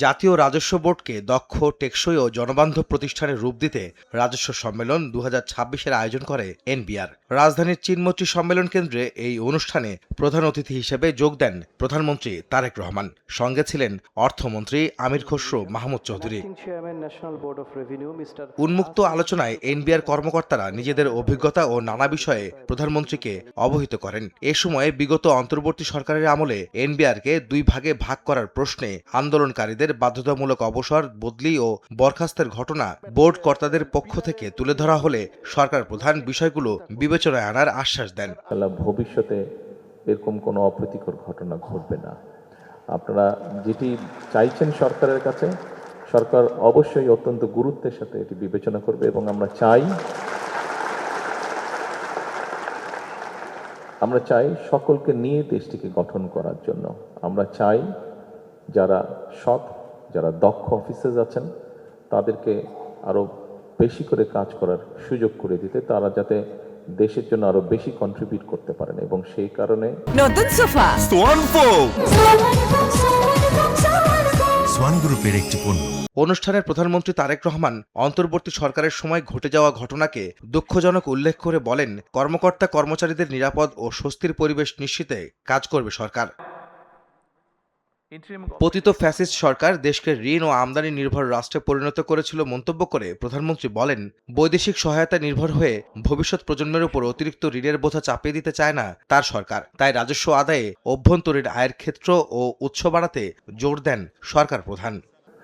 জাতীয় রাজস্ব বোর্ডকে দক্ষ, টেকসই ও জনবান্ধব প্রতিষ্ঠানের রূপ দিতে রাজস্ব সম্মেলন 2026-এর আয়োজন করে এনবিআর। রাজধানীর চীনমৈত্রী সম্মেলন কেন্দ্রে এই অনুষ্ঠানে প্রধান অতিথি হিসেবে যোগ দেন প্রধানমন্ত্রী তারেক রহমান। সঙ্গে ছিলেন অর্থমন্ত্রী আমির খসরু মাহমুদ চৌধুরী। উন্মুক্ত আলোচনায় এনবিআর কর্মকর্তারা নিজেদের অভিজ্ঞতা ও নানা বিষয়ে প্রধানমন্ত্রীকে অবহিত করেন। এ সময় বিগত অন্তর্বর্তী সরকারের আমলে এনবিআরকে দুই ভাগে ভাগ করার প্রশ্নে আন্দোলনকারীদের বাধ্যতামূলক অবসর, বদলি ও বরখাস্তের ঘটনা বোর্ড কর্তাদের পক্ষ থেকে তুলে ধরা হলে সরকার প্রধান বিষয়গুলো বিবেচনায় আনার আশ্বাস দেন। ভবিষ্যতে এরকম কোনো অপ্রীতিকর ঘটনা ঘটবে না। আপনারা যেটি চাইছেন সরকারের কাছে, সরকার অবশ্যই অত্যন্ত গুরুত্বের সাথে এটি বিবেচনা করবে এবং আমরা চাই সকলকে নিয়ে দেশটিকে গঠন করার জন্য। আমরা চাই যারা সৎ, যারা দক্ষ অফিসার্স আছেন তাদেরকে আরো বেশি করে কাজ করার সুযোগ করে দিতে, তারা যাতে দেশের জন্য আরো বেশি কন্ট্রিবিউট করতে পারেন এবং সেই কারণে নতুন সোফা সোয়ান গ্রুপের একটি পণ্য। অনুষ্ঠানে প্রধানমন্ত্রী তারেক রহমান অন্তর্বর্তী সরকারের সময় ঘটে যাওয়া ঘটনাকে দুঃখজনক উল্লেখ করে বলেন, কর্মকর্তা কর্মচারীদের নিরাপদ ও স্বস্তির পরিবেশ নিশ্চিতে কাজ করবে সরকার। পতিত ফ্যাসিস্ট সরকার দেশকে ঋণ ও আমদানি নির্ভর রাষ্ট্রে পরিণত করেছিল মন্তব্য করে প্রধানমন্ত্রী বলেন, বৈদেশিক সহায়তা নির্ভর হয়ে ভবিষ্যৎ প্রজন্মের উপর অতিরিক্ত ঋণের বোঝা চাপিয়ে দিতে চায় না তার সরকার। তাই রাজস্ব আদায়ে অভ্যন্তরীণ আয়ের ক্ষেত্র ও উৎস বাড়াতে জোর দেন সরকার প্রধান।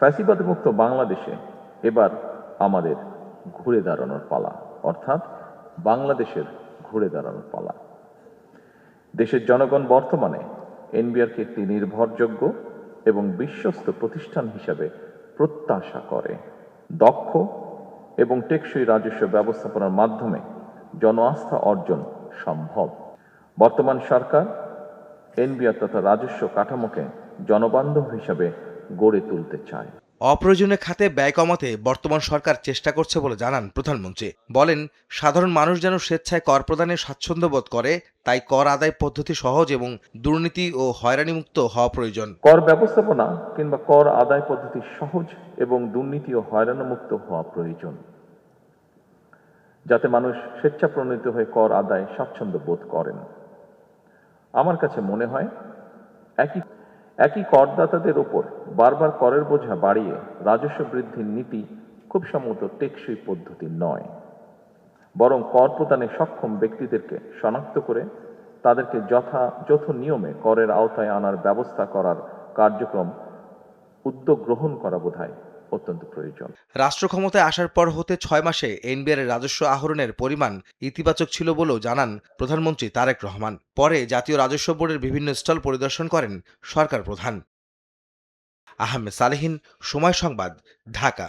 ফ্যাসিবাদ মুক্ত বাংলাদেশে এবার আমাদের ঘুরে দাঁড়ানোর পালা, অর্থাৎ বাংলাদেশের ঘুরে দাঁড়ানোর পালা। দেশের জনগণ বর্তমানে এনবিআরকে একটি নির্ভরযোগ্য এবং বিশ্বস্ত প্রতিষ্ঠান হিসাবে প্রত্যাশা করে। দক্ষ এবং টেকসই রাজস্ব ব্যবস্থাপনার মাধ্যমে জন আস্থা অর্জন সম্ভব। বর্তমান সরকার এনবিআর তথা রাজস্ব কাঠামোকে জনবান্ধব হিসাবে গড়ে তুলতে চায়। অপ্রয়োজনীয় খাতে ব্যয় কমাতে বর্তমান সরকার চেষ্টা করছে বলে জানান প্রধানমন্ত্রী। বলেন, সাধারণ মানুষ যেন স্বেচ্ছায় কর প্রদানে স্বাচ্ছন্দ্য বোধ করে, তাই কর আদায় পদ্ধতি সহজ এবং দুর্নীতি ও হয়রানিমুক্ত হওয়া প্রয়োজন। কর ব্যবস্থাপনা কিংবা কর আদায় পদ্ধতি সহজ এবং দুর্নীতি ও হয়রানিমুক্ত হওয়া প্রয়োজন, যাতে মানুষ স্বেচ্ছাপ্রণোদিত হয়ে কর আদায় স্বাচ্ছন্দ্য বোধ করেন। আমার কাছে মনে হয় একই করদাতাদের ওপর বারবার করের বোঝা বাড়িয়ে রাজস্ব বৃদ্ধির নীতি খুব সম্ভবত টেকসই পদ্ধতি নয়, বরং কর প্রদানে সক্ষম ব্যক্তিদেরকে শনাক্ত করে তাদেরকে যথাযথ নিয়মে করের আওতায় আনার ব্যবস্থা করার কার্যক্রম উদ্যোগ গ্রহণ করা বোধহয় অত্যন্ত প্রয়োজন। রাষ্ট্র ক্ষমতায় আসার পর হতে 6 মাসে এনবিআর রাজস্ব আহরণের পরিমাণ ইতিবাচক ছিল বলেও জানান প্রধানমন্ত্রী তারেক রহমান। পরে জাতীয় রাজস্ব বোর্ডের বিভিন্ন স্টল পরিদর্শন করেন সরকার প্রধান। আহমেদ সালেহীন, সময় সংবাদ, ঢাকা।